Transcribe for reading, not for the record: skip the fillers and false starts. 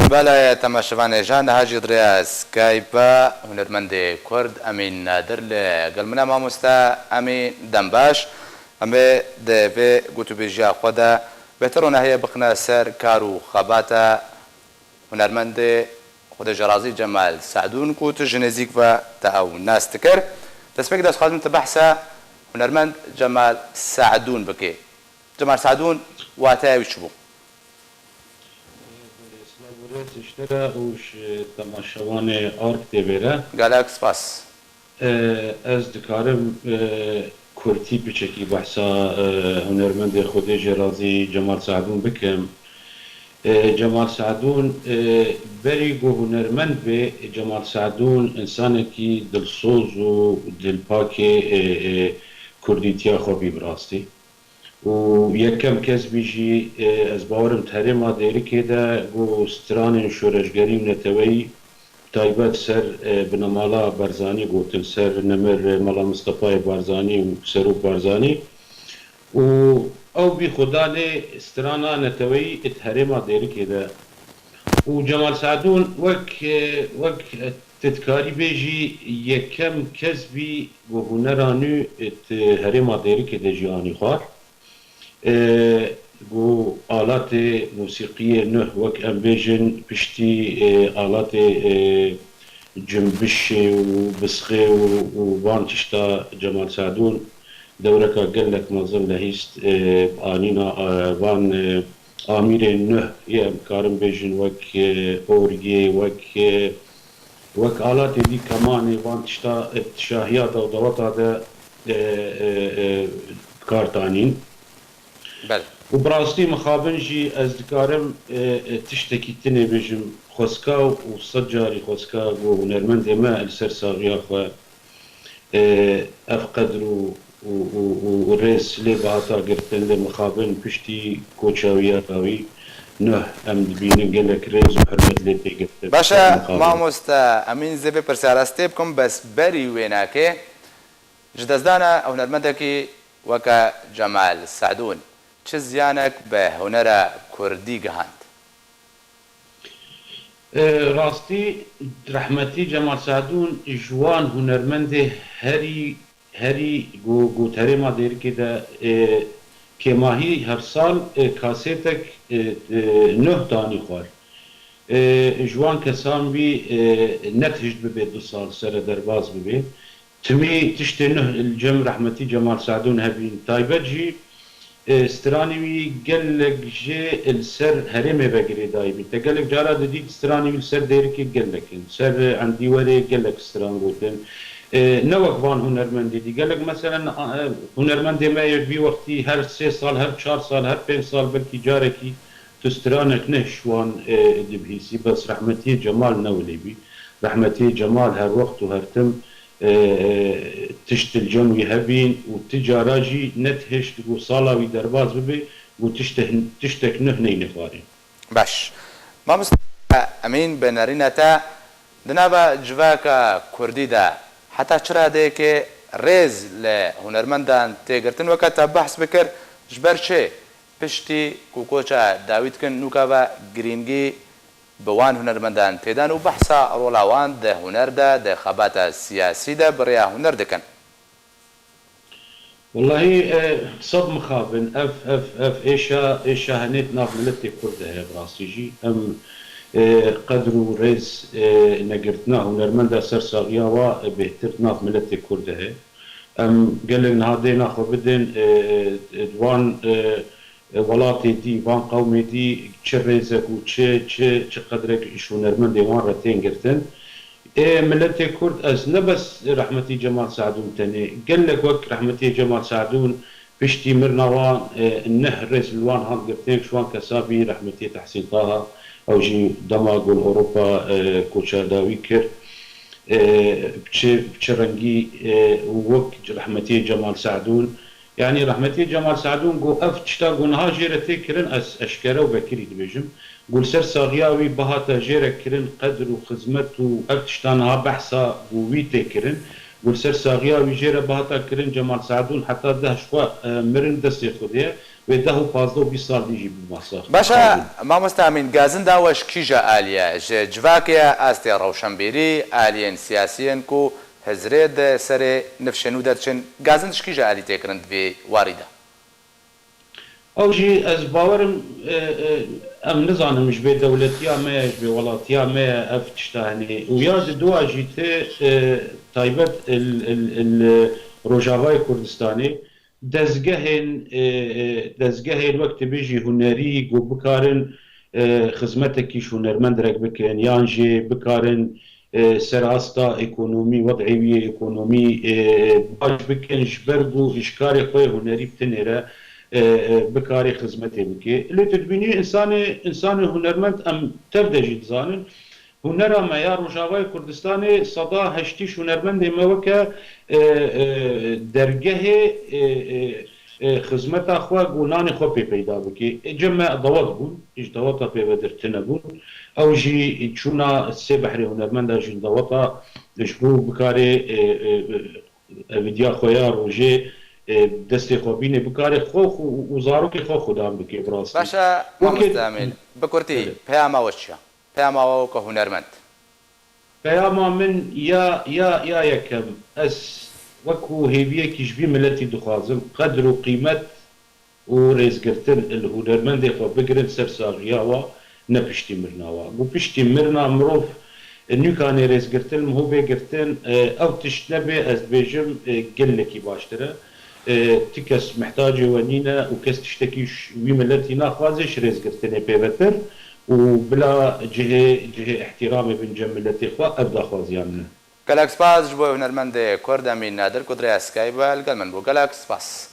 بله تماشاوان جان هاجی دریا سکایپا هنرمند کرد امین نادر لگل منا ماموستا امین دنباش امه ده گوتو بیجا خدا بهترون هي بقنا سر كارو خباتا هنرمند خود جرازي جمال سعدون كوت جنزيك و تاو ناس تكر تسبق داس خادم تبحثا هنرمند جمال سعدون بكي جمال سعدون واتاوي شبو اشترى وش تماشوان آرك تبيرا جالاكس باس از دكارم كورتي بشكي بحثا هنرمند خودي جرازي جمال سعدون بكم جمال سعدون بريغو هنرمند به جمال سعدون انسان كي دلسوز و دلپاكي كرديتيا خوبي براستي و یکم کس بیجی از باورم تحریم دیری که ده گو ستران شورشگری و نتوی تایبت سر بنمالا برزانی گوتن سر نمر مالا مصطفی برزانی و سرو برزانی و او بی خدا لی سترانا نتوی تحریم دیری که ده و جمال سعدون وک تذکاری بیجی یکم کس بی گو هنرانو تحریم دیری که ده جیانی خواه جو آلات موسيقية نه وك أمبيجن بشتي آلات جنبش وبسخي وبان تشتا جمال سعدون دوركا قال لك مظل لهيست آنينا بان آمير نه يا كارم بيجن وك أورجي وك آلات دي كمان بان تشتا شاهيات أو دوات هذا كارتانين بله وبراستي مخابنجي از دكارم تشتكي تني بجم خوسكا وصجاري خوسكا ونرمند ما السر صاغيا خو افقدرو وريس لي بعتا قرتن لمخابن بشتي كوتشاويا راوي نه ام دبين قال لك ريز وحرمت لي تيقت باشا ما مستا امين زبي برسارستي بكم بس بري ويناكي جدزدانا او نرمندكي وكا جمال سعدون چه زیانك به هنر کردی گهاند؟ راستي رحمتي جمال سعدون جوان هنرمند هري جو تريما دير كده كماهي هر سال كاسيتك نه داني خوار جوان كسان بي نتهجد ببي 2 سال سر درباز ببي تمي تشتي نه الجم رحمتي جمال سعدون هبين تايبجي استراني قال لك جي السر هرمي بقري دايبي قال لك جارا ديك استراني السر ديركي قال لك السر عندي وري قال لك استران قلت نوك فان هنرمندي دي قال لك مثلا هنرمندي ما يبي وقتي هر 3 سال هر 4 سال هر 5 سال بلكي جاركي تسترانك نشوان دبهيسي بس رحمتي جمال نولي بي رحمتي جمال هر وقت وهر تم تشت الجن يهبين وتجاراجي نتهشت وصالاوي درباز ببي وتشتك نهني نخارين باش ما مست امين بنارينتا دنابا جواكا كردي دا حتى چرا ديك ريز لهنرمندان تيگرتن وقت بحث بكر جبر چه پشتي كوكوچا داويد كن نوكاوا گرينگي بوان هنرمندان تيدان وبحثا رولاوان ده هنر ده خباتا سياسي ده بريا هنر دكن والله صد مخابن اف ايشا هنيت ناف ملتي كردها براسيجي ام قدروا ريز نقرتنا هنرمندا سر صاغياوا بهتر ناف ملتي كردها ام قال لنا هذه ناخذ بدن دوان ولاتي دي وان قومي دي تشريزك وتش قدرك شو نرمن ديوان رتين قرتن ملتي كرد از نبس رحمتي جمال سعدون تاني قال لك وك رحمتي جمال سعدون بشتي مرنوان النهر ريس الوان هاد قرتين شوان كسابي رحمتي تحسين طه او جي دماغ اوروبا كوتشارداوي كر بتشرنجي وك رحمتي جمال سعدون يعني رحمتي جمال سعدون قو اف تشتا قو نها جيرة تكرن اس اشكره وبكري دبيجم قول سر صاغياوي بهاتا جيرة كرن قدر وخزمت و اف تشتا نها بحثا ووي تكرن قول سر صاغياوي جيرة بهاتا كرن جمال سعدون حتى ده شوا مرن دستي خوديه وده و 15 و 20 سال دیجی بماسا باشا مامۆستا ئەمین گازن داوەش کیژە ئالیە جڤاکە ئاستی ڕەوشەمبیری ئالیێن سیاسیەن و هەزرێت سەرێ نفشێن و دەرچن گازن شکیژە ئالی تێکردن بێ واریدا ئەوژی ئەس باوەرم ئەم نزانمش بێ دەولەتیا مەیەش بێ وڵاتیا مەیە ئەف تشتانێ و یاد دواژی تێ تایبەت ڕۆژاوای کوردستانی دەستگەهێن وەک تبێژی هونەری گۆ بکارن خزمەتێکیش هونەرمەندێک بکەن یان ژێ بکارن سەراستا ئێکۆنۆمی وەضعیویە ئێکۆنۆمی باش بکەن ji ber بû îşkarê xwe hunerî bitinêre bikarê xizmetê bike. Lê tu dibînî insanê hunermend em tev de jî dizanin hunera me ya Rojavayê Kurdistanê seda heştî hunermendê me weke dergehê xizmeta xwe gunanê xwe pê peyda bike. Cem me dawet bûn, îj daweta pêvedirtî nebûn. Ew jî çûna sê behrê hunermenda jî daweta ji bo bikarê evidiya xwe ya rojê destê xwe bînê bikarê xwe û zarokê xwe xwedan bike bi rastî. باشە مامۆستا ئەمین bi Kurtî peyama we çi ye peyama we weke hunermend Peyama min ya yekem ez wekû hêviyekî ji vî milletî dixwazim qedr û qîmet û rêzgirtin li hunermendê xwe bigirin ser saxiya we ne piştî mirina we. Bu piştî mirina mirov nûkanê rêzgirtin mihovê girtin ew tişt nebe ez dibêjim gelekî baştir e. Ti kes mihtacê we nîne û kes tiştekî wî milletî naxwaze ji rêzgirtinê pêvetir û bila cihê ihtiramê bin cem milletê xwe ev daxwaziyan min. gelek spas ji bo hunermendê Kurd Emîn Nadir ku dirêya Skype ve li gel min bû gelek spas.